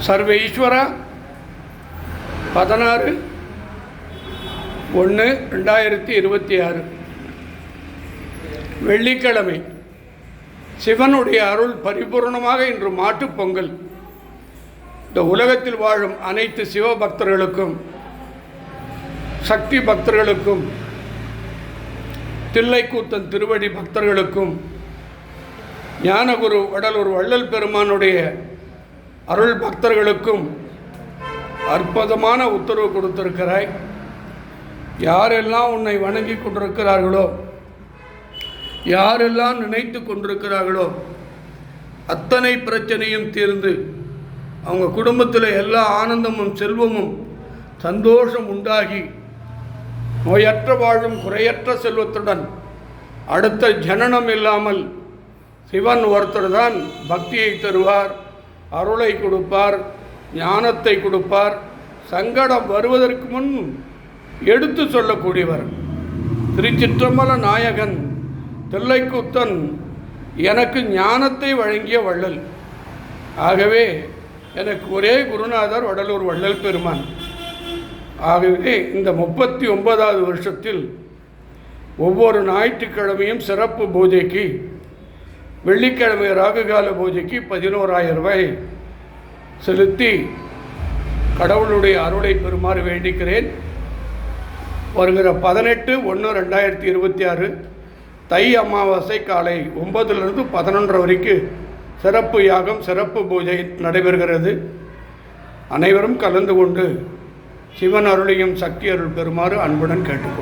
சர்வேஸ்வரா 16/1/2026 வெள்ளிக்கிழமை. சிவனுடைய அருள் பரிபூர்ணமாக இன்று மாட்டுப் பொங்கல். இந்த உலகத்தில் வாழும் அனைத்து சிவபக்தர்களுக்கும் சக்தி பக்தர்களுக்கும் தில்லைக்கூத்தன் திருவடி பக்தர்களுக்கும் ஞானகுரு வடலூர் வள்ளல் பெருமானுடைய அருள் பக்தர்களுக்கும் அற்புதமான உத்தரவு கொடுத்திருக்கிறாய். யாரெல்லாம் உன்னை வணங்கி கொண்டிருக்கிறார்களோ, யாரெல்லாம் நினைத்து கொண்டிருக்கிறார்களோ அத்தனை பிரச்சனையும் தீர்ந்து அவங்க குடும்பத்தில் எல்லா ஆனந்தமும் செல்வமும் சந்தோஷம் உண்டாகி நோயற்ற வாழும் குறையற்ற செல்வத்துடன் அடுத்த ஜனனம் இல்லாமல் சிவன் ஒருத்தர் தான் பக்தியை தருவார், அருளை கொடுப்பார், ஞானத்தை கொடுப்பார். சங்கடம் வருவதற்கு முன் எடுத்து சொல்லக்கூடியவர் திருச்சிற்றம்பல நாயகன் தில்லைக்கூத்தன் எனக்கு ஞானத்தை வழங்கிய வள்ளல். ஆகவே எனக்கு ஒரே குருநாதர் வடலூர் வள்ளல் பெருமான். ஆகவே இந்த 39வது வருஷத்தில் ஒவ்வொரு ஞாயிற்றுக்கிழமையும் சிறப்பு பூஜைக்கு, வெள்ளிக்கிழமை ராகுகால பூஜைக்கு 11,000 ரூபாய் செலுத்தி கடவுளுடைய அருளை பெறுமாறு வேண்டிக்கிறேன். வருகிற 18/1/2026 தை அமாவாசை காலை 9லிருந்து 11 வரைக்கும் சிறப்பு யாகம், சிறப்பு பூஜை நடைபெறுகிறது. அனைவரும் கலந்து கொண்டு சிவன் அருளையும் சக்தி அருள் பெறுமாறு அன்புடன் கேட்டுக்கொள்கிறேன்.